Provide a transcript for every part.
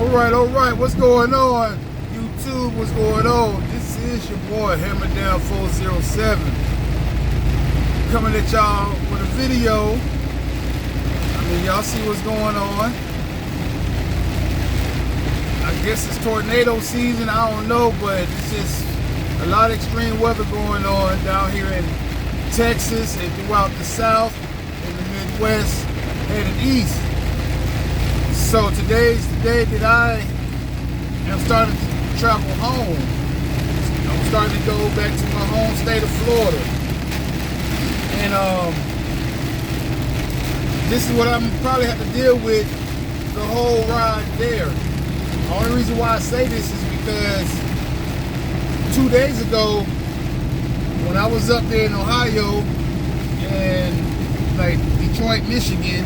All right, what's going on? YouTube, what's going on? This is your boy, Hammer Down 407. Coming at y'all with a video. I mean, y'all see what's going on. I guess it's tornado season, I don't know, but it's just a lot of extreme weather going on down here in Texas and throughout the South, in the Midwest, headed east. So today's the day that I am starting to travel home. I'm starting to go back to my home state of Florida. And this is what I'm probably have to deal with the whole ride there. The only reason why I say this is because 2 days ago, when I was up there in Ohio and like Detroit, Michigan,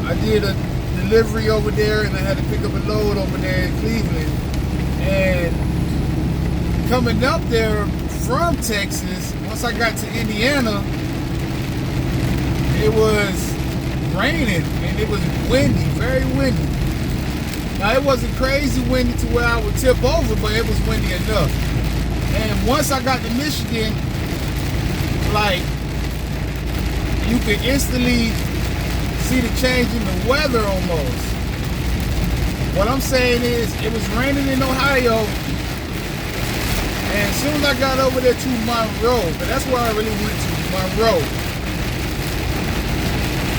I did a delivery over there and I had to pick up a load over there in Cleveland. And coming up there from Texas, once I got to Indiana, it was raining and it was windy, very windy. Now it wasn't crazy windy to where I would tip over, but it was windy enough. And once I got to Michigan, like, you could instantly see the change in the weather almost. What I'm saying is, it was raining in Ohio, and as soon as I got over there to Monroe, but that's where I really went to, Monroe.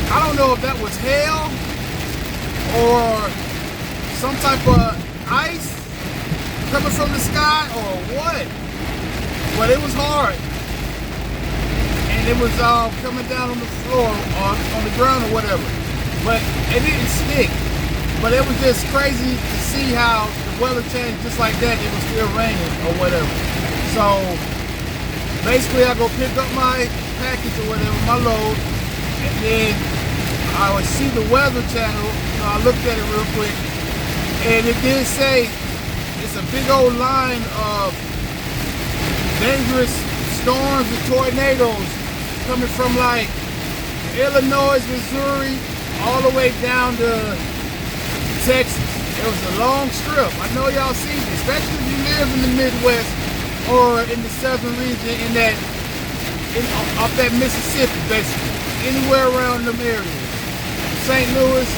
I don't know if that was hail or some type of ice coming from the sky or what, but it was hard. And it was coming down on the floor, on the ground or whatever. But it didn't stick. But it was just crazy to see how the weather changed just like that. It was still raining or whatever. So basically I go pick up my package or whatever, my load, and then I would see the weather channel. You know, I looked at it real quick, and it did say it's a big old line of dangerous storms and tornadoes coming from like Illinois, Missouri, all the way down to Texas. It was a long strip. I know y'all see it, especially if you live in the Midwest or in the southern region, off that Mississippi, basically. Anywhere around them areas. St. Louis,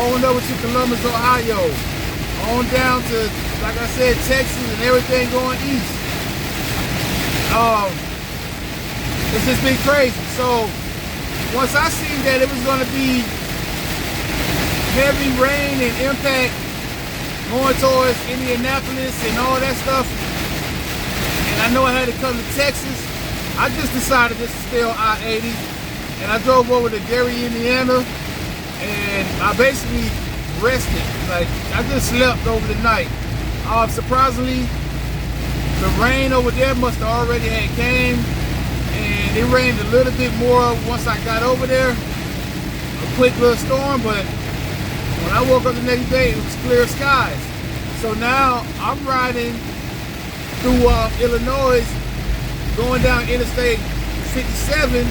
on over to Columbus, Ohio, on down to, like I said, Texas and everything going east. It's just been crazy. So once I seen that it was going to be heavy rain and impact going towards Indianapolis and all that stuff, and I know I had to come to Texas, I just decided just to stay on I-80, and I drove over to Gary, Indiana, and I basically rested. Like, I just slept over the night. Surprisingly, the rain over there must have already had came, and it rained a little bit more once I got over there. A quick little storm, but when I woke up the next day, it was clear skies. So now I'm riding through Illinois, going down Interstate 57,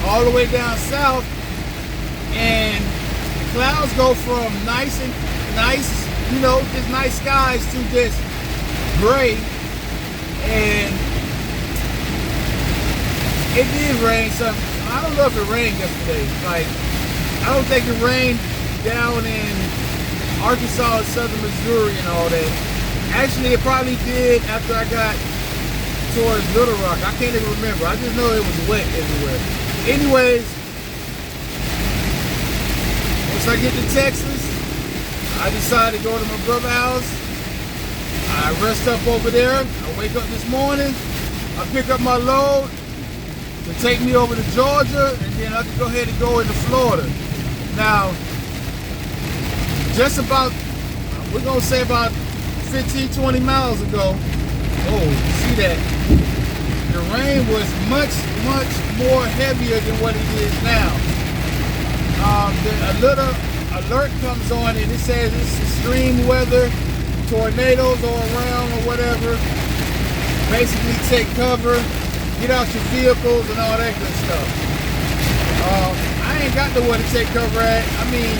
all the way down south, and the clouds go from nice, you know, just nice skies to just gray. And it did rain something. I don't know if it rained yesterday. Like, I don't think it rained down in Arkansas and southern Missouri and all that. Actually, it probably did after I got towards Little Rock. I can't even remember. I just know it was wet everywhere. Anyways, once I get to Texas, I decided to go to my brother's house. I rest up over there. I wake up this morning. I pick up my load to take me over to Georgia, and then I can go ahead and go into Florida. Now, just about, we're gonna say about 15, 20 miles ago, oh, you see that? The rain was much, much more heavier than what it is now. A little alert comes on and it says it's extreme weather, tornadoes all around or whatever. Basically take cover, get out your vehicles and all that good stuff. I ain't got nowhere to take cover at. I mean,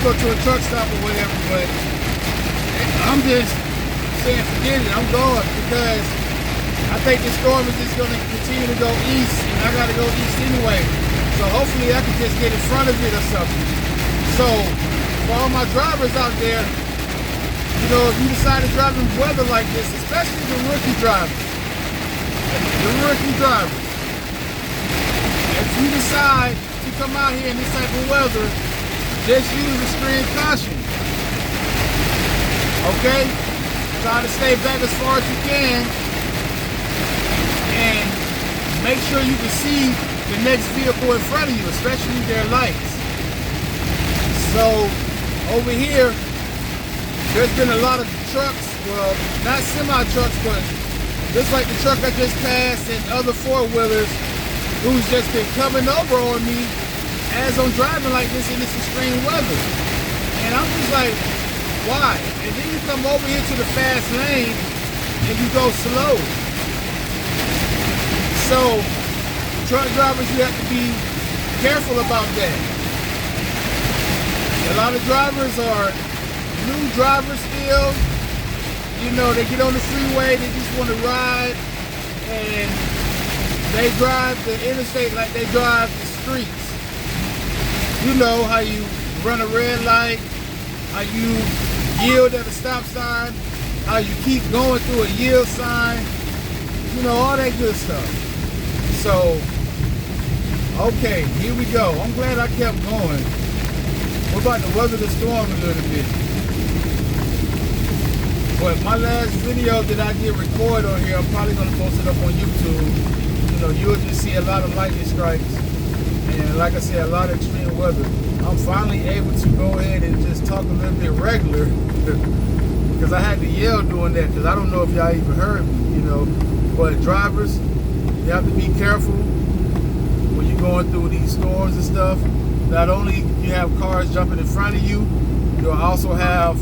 go to a truck stop or whatever, but I'm just saying forget it, I'm going because I think this storm is just gonna continue to go east and I gotta go east anyway. So hopefully I can just get in front of it or something. So for all my drivers out there, you know, if you decide to drive in weather like this, especially the rookie drivers, if you decide to come out here in this type of weather, just use extreme caution. Okay? Try to stay back as far as you can and make sure you can see the next vehicle in front of you, especially their lights. So over here, there's been a lot of trucks, well, not semi-trucks, but just like the truck I just passed and other four-wheelers who's just been coming over on me as I'm driving like this in this extreme weather. And I'm just like, why? And then you come over here to the fast lane and you go slow. So, truck drivers, you have to be careful about that. A lot of drivers are new drivers still. You know, they get on the freeway, they just want to ride, and they drive the interstate like they drive the streets. You know how you run a red light, how you yield at a stop sign, how you keep going through a yield sign, you know, all that good stuff. So, okay, here we go. I'm glad I kept going. We're about to weather the storm a little bit. But my last video that I did record on here, I'm probably going to post it up on YouTube. You know, you'll just see a lot of lightning strikes. And like I said, a lot of extreme weather. I'm finally able to go ahead and just talk a little bit regular. Because I had to yell doing that, because I don't know if y'all even heard me, you know. But drivers, you have to be careful when you're going through these storms and stuff. Not only you have cars jumping in front of you, you'll also have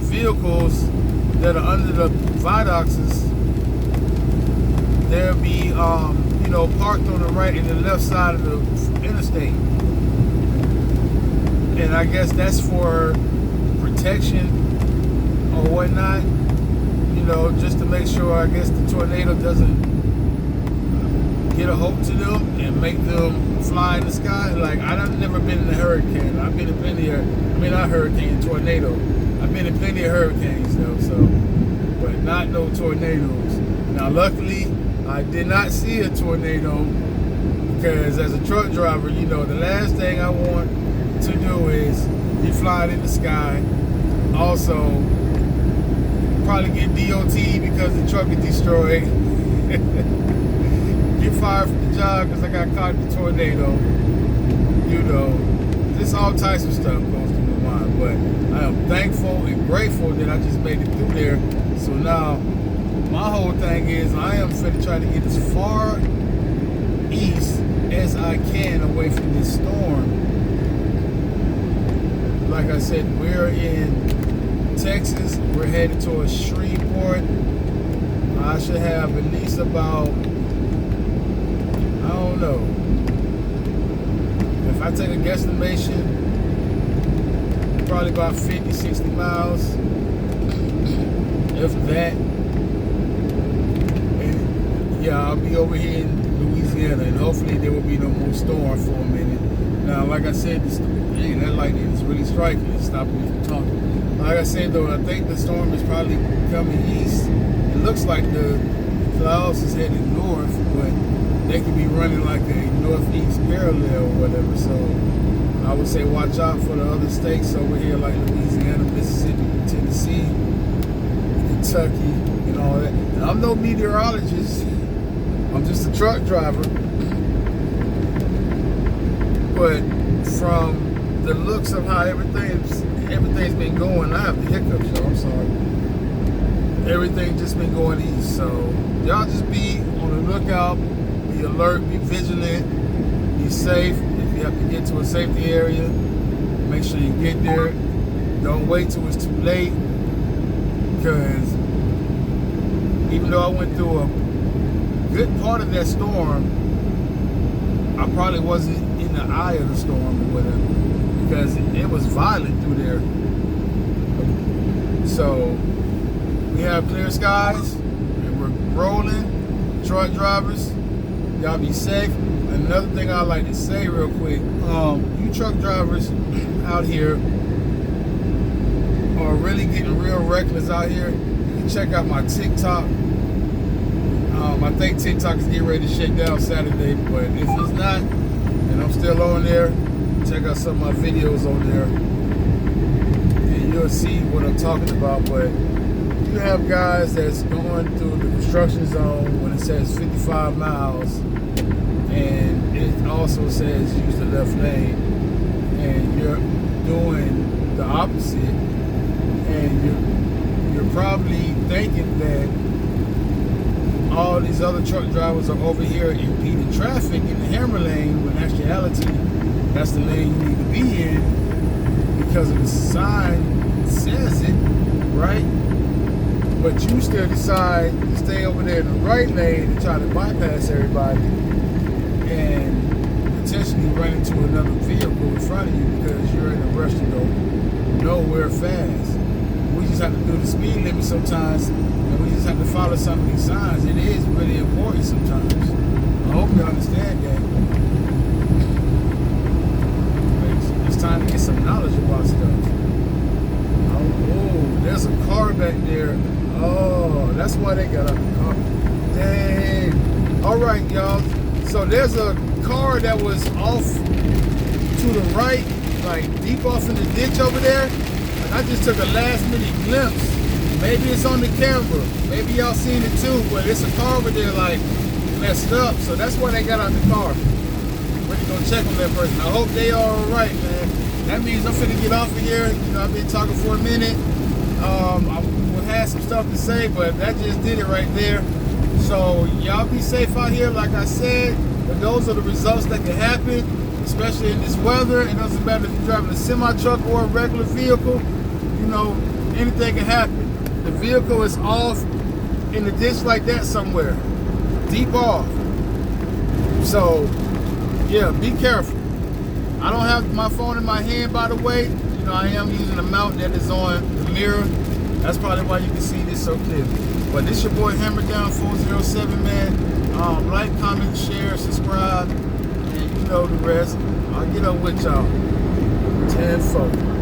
vehicles that are under the viaducts. They'll be you know, parked on the right and the left side of the interstate. And I guess that's for protection or whatnot. You know, just to make sure, I guess, the tornado doesn't get a hold to them and make them fly in the sky. Like, I've never been in a hurricane. I've been in plenty of, I mean, not hurricane, tornado. I've been in plenty of hurricanes though, so, but not no tornadoes. Now, luckily, I did not see a tornado because as a truck driver, you know, the last thing I want to do is be flying in the sky. Also, probably get DOT because the truck is destroyed. Get fired from the job because I got caught in the tornado. You know, just all types of stuff goes through my mind. But I am thankful and grateful that I just made it through there. So now, my whole thing is I am finna try to get as far east as I can away from this storm. Like I said, we're in Texas. We're headed towards Shreveport. I should have at least about, I don't know, if I take a guesstimation, probably about 50, 60 miles, if that. And yeah, I'll be over here in Louisiana, and hopefully there will be no more storm for a minute. Now, like I said, dang, that lightning is really striking. It's stopping me from talking. Like I said, though, I think the storm is probably coming east. It looks like the clouds is heading north, but they could be running like a northeast parallel or whatever. So I would say watch out for the other states over here like Louisiana, Mississippi, Tennessee, Kentucky, and all that. And I'm no meteorologist. I'm just a truck driver. But from the looks of how everything's been going, I have the hiccups, y'all. I'm sorry. Everything just been going east. So y'all just be on the lookout, be alert, be vigilant, be safe. If you have to get to a safety area, make sure you get there. Don't wait till it's too late, because even though I went through a good part of that storm, I probably wasn't in the eye of the storm or whatever, because it was violent through there. So we have clear skies and we're rolling. Truck drivers, y'all be safe. Another thing I like to say real quick, you truck drivers out here are really getting real reckless out here. You can check out my TikTok. I think TikTok is getting ready to shut down Saturday, but if it's not, and I'm still on there, check out some of my videos on there, and you'll see what I'm talking about. But you have guys that's going through the construction zone when it says 55 miles, and it also says use the left lane, and you're doing the opposite, and you're probably thinking that all these other truck drivers are over here impeding traffic in the hammer lane, when in actuality, that's the lane you need to be in because of the sign says it, right? But you still decide to stay over there in the right lane and try to bypass everybody and potentially run into another vehicle in front of you because you're in a rush to go nowhere fast. We just have to do the speed limit sometimes, and we just have to follow some of these signs. It is really important sometimes. I hope you understand that. It's time to get some knowledge about stuff. Oh, there's a car back there. Oh, that's why they got out the car. Dang. All right, y'all. So there's a car that was off to the right, like deep off in the ditch over there. I just took a last minute glimpse. Maybe it's on the camera. Maybe y'all seen it too, but it's a car over there like messed up. So that's why they got out the car. We're gonna check on that person. I hope they are all right, man. That means I'm finna get off of here. You know, I've been talking for a minute. I will have some stuff to say, but that just did it right there. So y'all be safe out here, like I said. But those are the results that can happen, especially in this weather. It doesn't matter if you're driving a semi-truck or a regular vehicle. You know, anything can happen. The vehicle is off in the ditch like that somewhere, deep off. So, yeah, be careful. I don't have my phone in my hand, by the way. You know, I am using a mount that is on the mirror. That's probably why you can see this so clearly. But this your boy Hammer Down 407, man. Like, comment, share, subscribe, and you know the rest. I'll get up with y'all. 10-4.